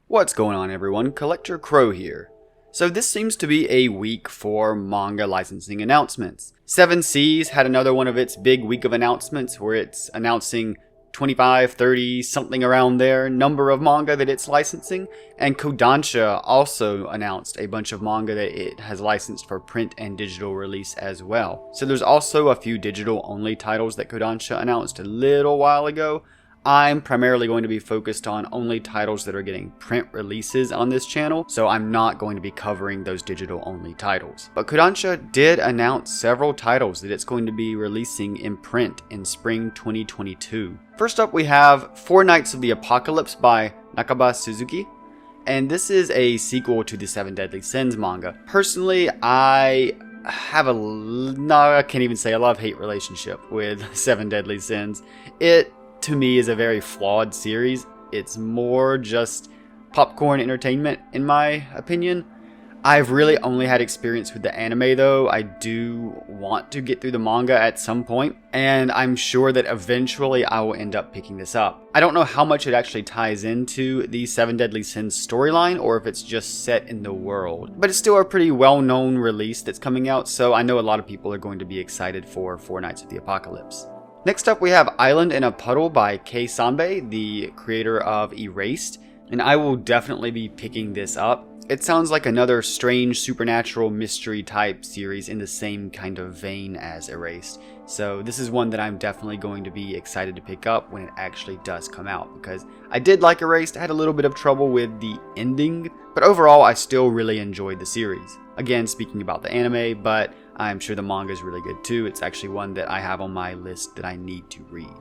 What's going on, everyone? Collector Crow here. So this seems to be a week for manga licensing announcements. 7 Seas had another one of its big week of announcements where it's announcing 25, 30, something around there, number of manga that it's licensing. And Kodansha also announced a bunch of manga that it has licensed for print and digital release as well. So there's also a few digital only titles that Kodansha announced a little while ago. I'm primarily going to be focused on only titles that are getting print releases on this channel, so I'm not going to be covering those digital only titles. But Kodansha did announce several titles that it's going to be releasing in print in spring 2022. First up, we have Four Knights of the Apocalypse by Nakaba Suzuki, and this is a sequel to the Seven Deadly Sins manga. Personally, I have I can't even say a love-hate relationship with Seven Deadly Sins. It to me is a very flawed series. It's more just popcorn entertainment in my opinion. I've really only had experience with the anime though. I do want to get through the manga at some point, and I'm sure that eventually I will end up picking this up. I don't know how much it actually ties into the Seven Deadly Sins storyline or if it's just set in the world. But it's still a pretty well-known release that's coming out, so I know a lot of people are going to be excited for Four Knights of the Apocalypse. Next up, we have Island in a Puddle by Sanbe, the creator of Erased, and I will definitely be picking this up. It sounds like another strange supernatural mystery type series in the same kind of vein as Erased. So this is one that I'm definitely going to be excited to pick up when it actually does come out, because I did like Erased. I had a little bit of trouble with the ending, but overall I still really enjoyed the series. Again, speaking about the anime, but I'm sure the manga is really good too. It's actually one that I have on my list that I need to read.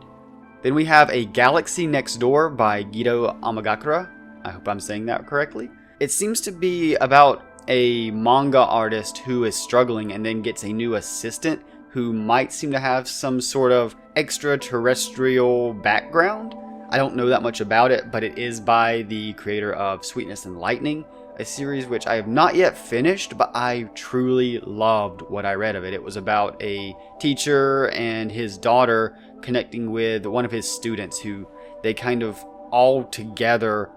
Then we have A Galaxy Next Door by Gido Amagakura. I hope I'm saying that correctly. It seems to be about a manga artist who is struggling and then gets a new assistant who might seem to have some sort of extraterrestrial background. I don't know that much about it, but it is by the creator of Sweetness and Lightning, a series which I have not yet finished, but I truly loved what I read of it. It was about a teacher and his daughter connecting with one of his students who they kind of all together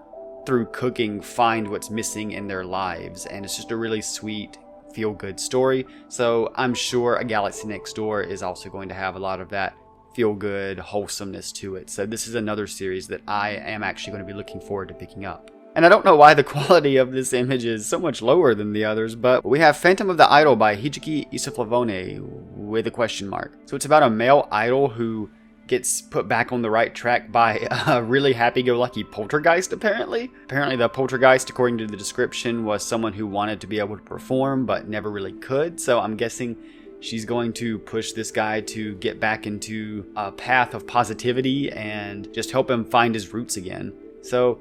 through cooking find what's missing in their lives. And it's just a really sweet, feel-good story. So I'm sure A Galaxy Next Door is also going to have a lot of that feel-good wholesomeness to it. So this is another series that I am actually going to be looking forward to picking up. And I don't know why the quality of this image is so much lower than the others, but we have Phantom of the Idol by Hijiki Isoflavone with a question mark. So it's about a male idol who gets put back on the right track by a really happy-go-lucky poltergeist, apparently. Apparently the poltergeist, according to the description, was someone who wanted to be able to perform but never really could. So I'm guessing she's going to push this guy to get back into a path of positivity and just help him find his roots again. So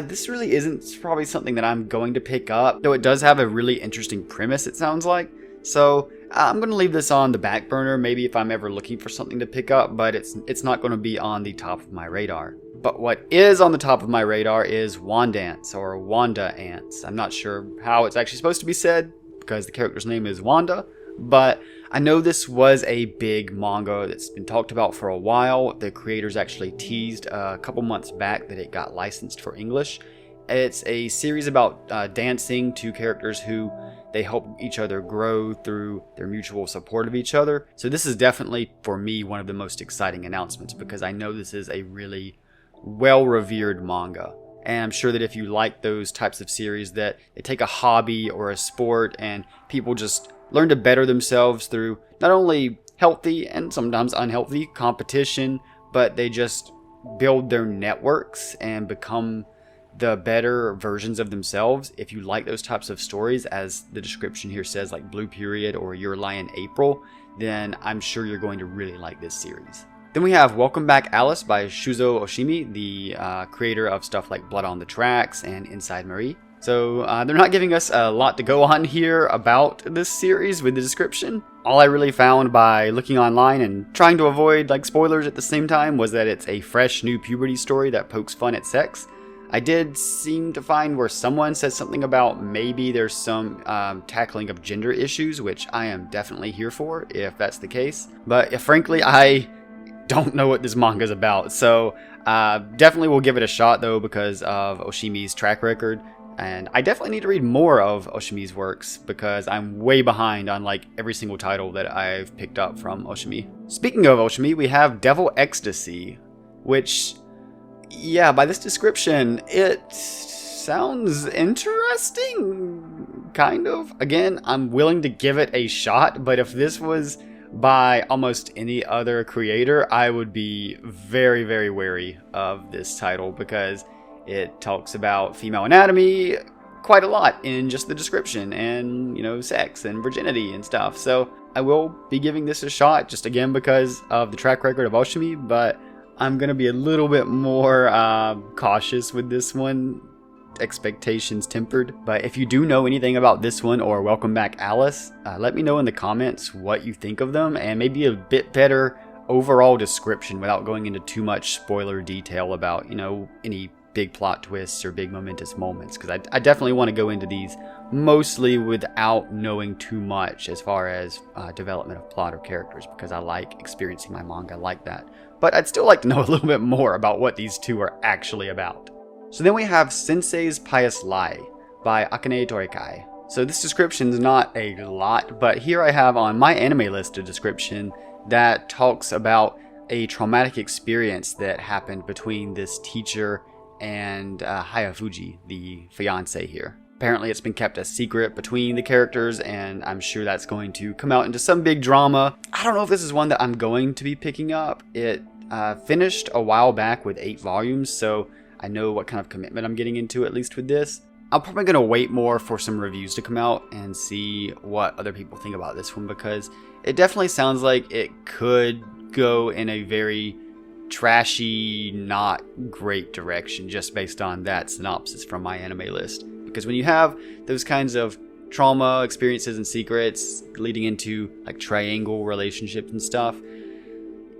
this really isn't probably something that I'm going to pick up, though it does have a really interesting premise, it sounds like. So I'm going to leave this on the back burner, maybe if I'm ever looking for something to pick up, but it's not going to be on the top of my radar. But what is on the top of my radar is Wandance, or Wanda Ants. I'm not sure how it's actually supposed to be said, because the character's name is Wanda, but I know this was a big manga that's been talked about for a while. The creators actually teased a couple months back that it got licensed for English. It's a series about dancing, two characters who they help each other grow through their mutual support of each other. So this is definitely, for me, one of the most exciting announcements, because I know this is a really well-revered manga. And I'm sure that if you like those types of series that they take a hobby or a sport and people just learn to better themselves through not only healthy and sometimes unhealthy competition, but they just build their networks and become the better versions of themselves. If you like those types of stories, as the description here says, like Blue Period or Your Lie in April, then I'm sure you're going to really like this series. Then we have Welcome Back Alice by Shuzo Oshimi, the creator of stuff like Blood on the Tracks and Inside Marie. So they're not giving us a lot to go on here about this series with the description. All I really found by looking online and trying to avoid spoilers at the same time was that it's a fresh new puberty story that pokes fun at sex. I did seem to find where someone said something about maybe there's some tackling of gender issues, which I am definitely here for if that's the case. But frankly, I don't know what this manga is about. So definitely will give it a shot though because of Oshimi's track record. And I definitely need to read more of Oshimi's works because I'm way behind on like every single title that I've picked up from Oshimi. Speaking of Oshimi, we have Devil Ecstasy, which, yeah, by this description, it sounds interesting, kind of. Again, I'm willing to give it a shot, but if this was by almost any other creator, I would be very, very wary of this title because it talks about female anatomy quite a lot in just the description and, you know, sex and virginity and stuff. So I will be giving this a shot just again because of the track record of Oshimi, but I'm going to be a little bit more cautious with this one. Expectations tempered. But if you do know anything about this one or Welcome Back Alice, let me know in the comments what you think of them and maybe a bit better overall description without going into too much spoiler detail about, you know, any big plot twists or big momentous moments, because I definitely want to go into these mostly without knowing too much as far as development of plot or characters, because I like experiencing my manga like that. But I'd still like to know a little bit more about what these two are actually about. So then we have Sensei's Pious Lie by Akane Torikai. So this description's not a lot, but here I have on my anime list a description that talks about a traumatic experience that happened between this teacher and Hayafuji, the fiance here. Apparently it's been kept a secret between the characters, and I'm sure that's going to come out into some big drama. I don't know if this is one that I'm going to be picking up. It finished a while back with 8 volumes, so I know what kind of commitment I'm getting into, at least with this. I'm probably going to wait more for some reviews to come out and see what other people think about this one, because it definitely sounds like it could go in a very trashy, not great direction just based on that synopsis from my anime list. Because when you have those kinds of trauma experiences and secrets leading into like triangle relationships and stuff,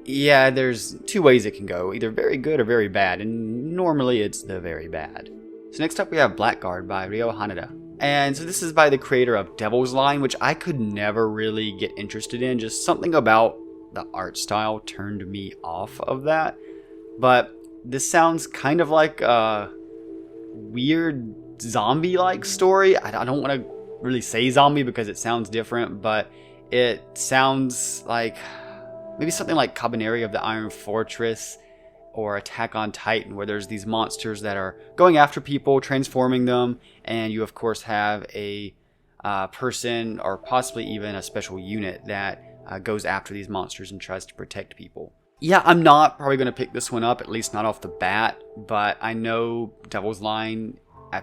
yeah, there's 2 ways it can go, either very good or very bad, and normally it's the very bad. So next up we have Blackguard by Ryo Hanada. And so this is by the creator of Devil's Line, which I could never really get interested in. Just something about the art style turned me off of that. But this sounds kind of like a weird zombie-like story. I don't want to really say zombie because it sounds different, but it sounds like maybe something like Cabaneri of the Iron Fortress or Attack on Titan, where there's these monsters that are going after people, transforming them, and you of course have a person or possibly even a special unit that goes after these monsters and tries to protect people. Yeah, I'm not probably going to pick this one up, at least not off the bat, but I know Devil's Line, I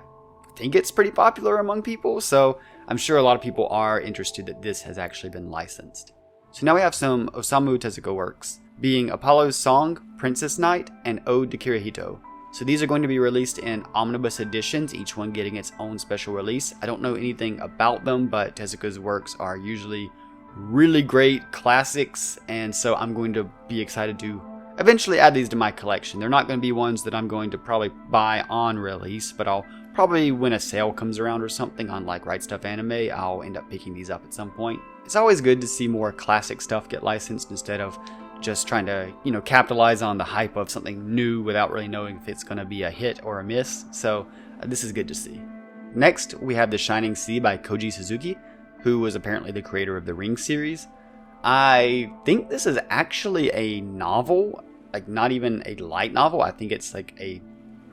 think it's pretty popular among people, so I'm sure a lot of people are interested that this has actually been licensed. So now we have some Osamu Tezuka works, being Apollo's Song, Princess Night, and Ode to Kirihito. So these are going to be released in omnibus editions, each one getting its own special release. I don't know anything about them, but Tezuka's works are usually really great classics, and so I'm going to be excited to eventually add these to my collection. They're not going to be ones that I'm going to probably buy on release, but I'll probably, when a sale comes around or something on like Right Stuff Anime, I'll end up picking these up at some point. It's always good to see more classic stuff get licensed instead of just trying to, you know, capitalize on the hype of something new without really knowing if it's going to be a hit or a miss. So this is good to see. Next, we have The Shining Sea by Koji Suzuki, who was apparently the creator of the Ring series. I think this is actually a novel, like not even a light novel. I think it's like a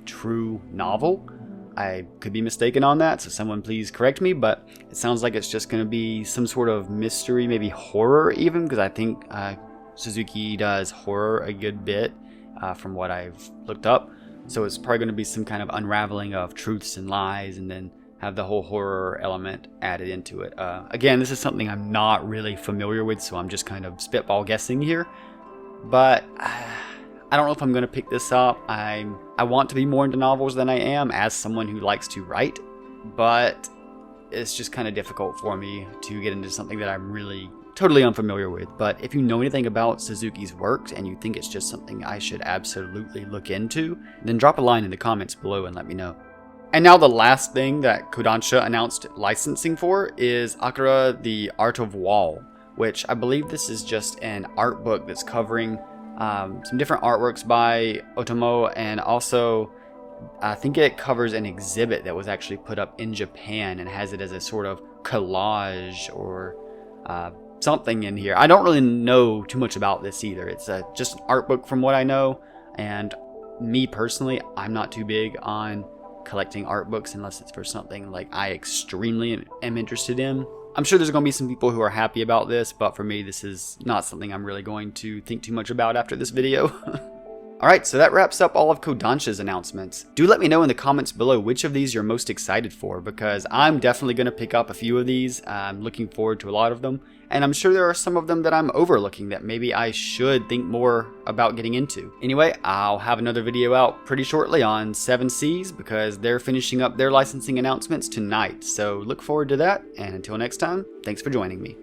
true novel. I could be mistaken on that, so someone please correct me, but it sounds like it's just going to be some sort of mystery, maybe horror even, because I think Suzuki does horror a good bit from what I've looked up. So it's probably going to be some kind of unraveling of truths and lies, and then have the whole horror element added into it. Again, this is something I'm not really familiar with, so I'm just kind of spitball guessing here. But I don't know if I'm going to pick this up. I want to be more into novels than I am as someone who likes to write, but it's just kind of difficult for me to get into something that I'm really totally unfamiliar with. But if you know anything about Suzuki's works and you think it's just something I should absolutely look into, then drop a line in the comments below and let me know. And now the last thing that Kodansha announced licensing for is AKIRA The Art of Wall, which I believe this is just an art book that's covering some different artworks by Otomo, and also I think it covers an exhibit that was actually put up in Japan and has it as a sort of collage or something in here. I don't really know too much about this either. It's just an art book from what I know, and me personally, I'm not too big on collecting art books unless it's for something like I extremely am interested in. I'm sure there's going to be some people who are happy about this, but for me, this is not something I'm really going to think too much about after this video. Alright, so that wraps up all of Kodansha's announcements. Do let me know in the comments below which of these you're most excited for, because I'm definitely going to pick up a few of these. I'm looking forward to a lot of them, and I'm sure there are some of them that I'm overlooking that maybe I should think more about getting into. Anyway, I'll have another video out pretty shortly on 7Cs, because they're finishing up their licensing announcements tonight, so look forward to that, and until next time, thanks for joining me.